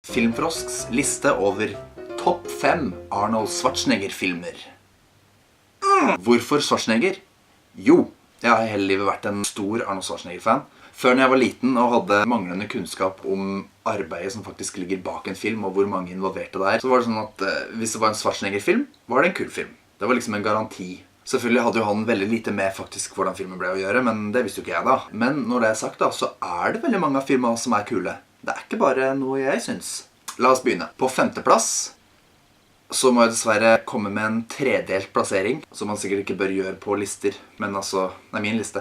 Filmfrosks liste over topp 5 Arnold-Schwarzenegger-filmer. Hvorfor Schwarzenegger? Jo, jeg har hele livet vært en stor Arnold Schwarzenegger-fan. Før når jeg var liten og hadde manglende kunnskap om arbeidet som faktisk ligger bak en film, og hvor mange involverte det er, så var det sånn at hvis det var en Schwarzenegger-film, var det en kul film. Det var liksom en garanti. Selvfølgelig hadde jo han veldig lite med faktisk hvordan filmen ble å gjøre, men det visste jo ikke jeg da. Men når det er sagt da, så er det veldig mange av filmene som er kule. Det er ikke bare noe jeg synes. La oss begynne. På 5. plass så må jeg dessverre komme med en tredelt plassering, som man sikkert ikke bør gjøre på lister, men altså, det er min liste.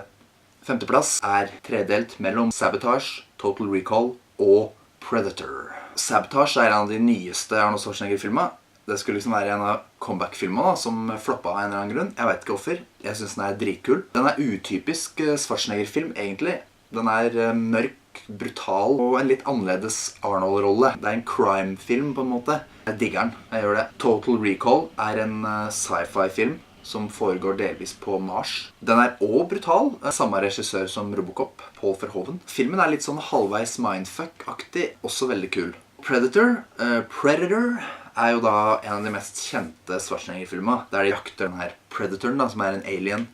5. plass er tredelt mellom Sabotage, Total Recall og Predator. Sabotage er en av de nyeste Arnold Schwarzenegger-filmer. Det skulle liksom være en av comeback-filmene som floppet av en eller annen grunn. Jeg vet ikke hvorfor. Jeg synes den er dritkul. Den er utypisk Schwarzenegger-film, egentlig. Den er mørk, brutal og en litt annerledes Arnold-rolle. Det er en crime-film på en måte. Jeg digger den. Jeg gjør det. Total Recall er en sci-fi-film som foregår delvis på Mars. Den er også brutal. Samme regissør som Robocop, Paul Verhoeven. Filmen er litt sånn halvveis mindfuck-aktig, også veldig kul. Predator er jo da en av de mest kjente Schwarzenegger-filmer, der de jakter den her Predatoren da, som er en alien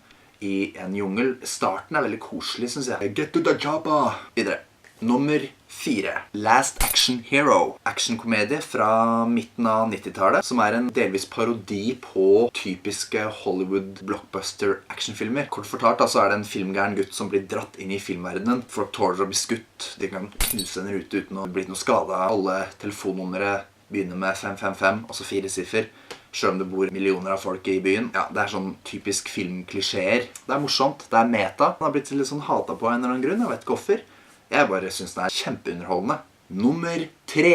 i en jungel. Starten er veldig koselig, synes jeg. Get to the chopper! Videre. Nummer 4. Last Action Hero. Actionkomedie fra midten av 90-tallet, som er en delvis parodi på typiske Hollywood blockbuster actionfilmer. Kort fortalt da, så er det en filmgæren gutt som blir dratt inn i filmverdenen. Folk tåler å bli skutt. De kan knuse en rute uten å bli noe skadet. Alle telefonnumre begynner med 555, altså 4 siffer. Selv om det bor millioner av folk i byen. Ja, det er sånn typisk filmklisjeer. Det er morsomt, det er meta. Den har blitt litt sånn hatet på en eller annen grunn, jeg vet ikke hvorfor. Jeg bare synes den er kjempeunderholdende. Nummer 3.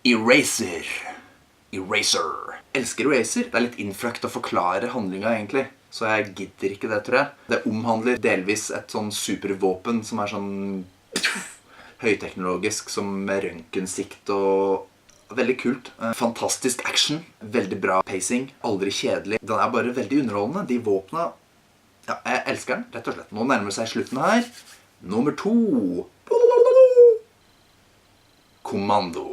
Eraser. Elsker Eraser. Det er litt innfløkt å forklare handlingen egentlig. Så jeg gidder ikke det, tror jeg. Det omhandler delvis et sånn supervåpen som er sånn høyteknologisk, som med røntgensikt og veldig kult. Fantastisk action. Veldig bra pacing. Aldri kjedelig. Den er bare veldig underholdende. De våpnene, ja, jeg elsker den, rett og slett. Nå nærmer seg slutten her. Nummer 2. Commando.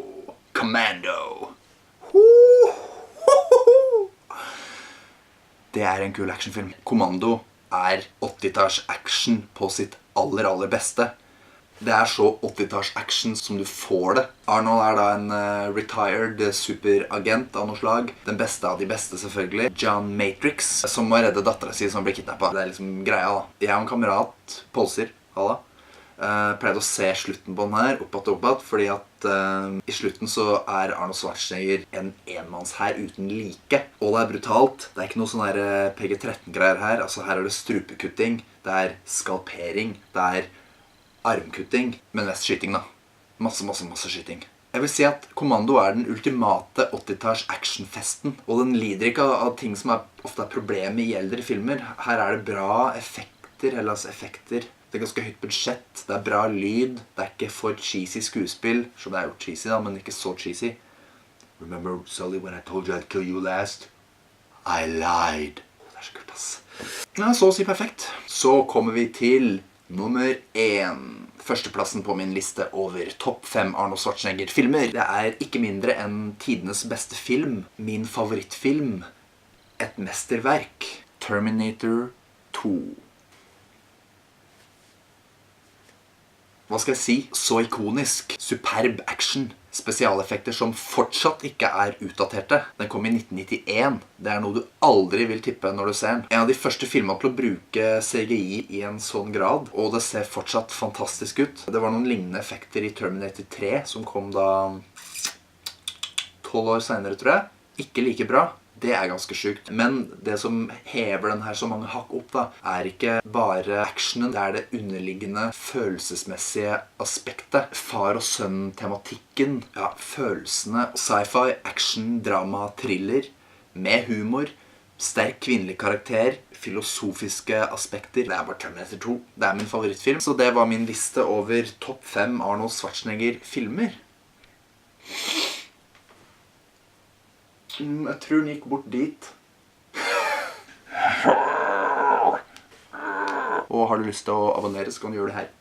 Det er en kul actionfilm. Commando er 80-talls action på sitt aller beste. Det er så 80-talls action som du får det. Arnold er da en retired superagent av noe slag. Den beste av de beste selvfølgelig. John Matrix, som må redde datteren sin som blir kidnappet. Det er liksom greia da. Jeg og en kamerat, Polser, pleide å se slutten på den her, opp, fordi at i slutten så er Arnold Schwarzenegger en enmannshær uten like. Og det er brutalt. Det er ikke noe sånn her PG-13-greier her. Altså her er det strupekutting, det er skalpering, det er armkutting, men mest skyting da. Masse skyting. Jeg vil si at Commando er den ultimate 80-talls actionfesten, og den lider ikke av ting som ofte er problemet i eldre filmer. Her er det bra effekter, det er ganske høyt budsjett, det er bra lyd, det er ikke for cheesy skuespill, som det er jo cheesy da, men ikke så cheesy. Remember, Sully, when I told you I'd kill you last? I lied. Det er så kult, ass. Ja, så å si perfekt. Så kommer vi til nummer 1. Førsteplassen på min liste over topp 5 Arnold Schwarzenegger-filmer. Det er ikke mindre enn tidenes beste film, min favorittfilm, et mesterverk, Terminator 2. Hva skal jeg si? Så ikonisk, superb action, spesialeffekter som fortsatt ikke er utdaterte. Den kom i 1991. Det er noe du aldri vil tippe når du ser den. En av de første filmene til å bruke CGI i en sånn grad, og det ser fortsatt fantastisk ut. Det var noen lignende effekter i Terminator 3, som kom da 12 år senere, tror jeg. Ikke like bra. Det er ganske sykt. Men det som hever den her så mange hakk opp da, er ikke bare actionen, det er det underliggende følelsesmessige aspektet. Far og sønn-tematikken, ja, følelsene, sci-fi, action, drama, thriller, med humor, sterk kvinnelig karakter, filosofiske aspekter. Det er bare Terminator 2. Det er min favorittfilm, så det var min liste over topp 5 Arnold Schwarzenegger-filmer. Jeg tror den gikk bort dit. Og har du lyst til å abonnere, så kan du gjøre det her.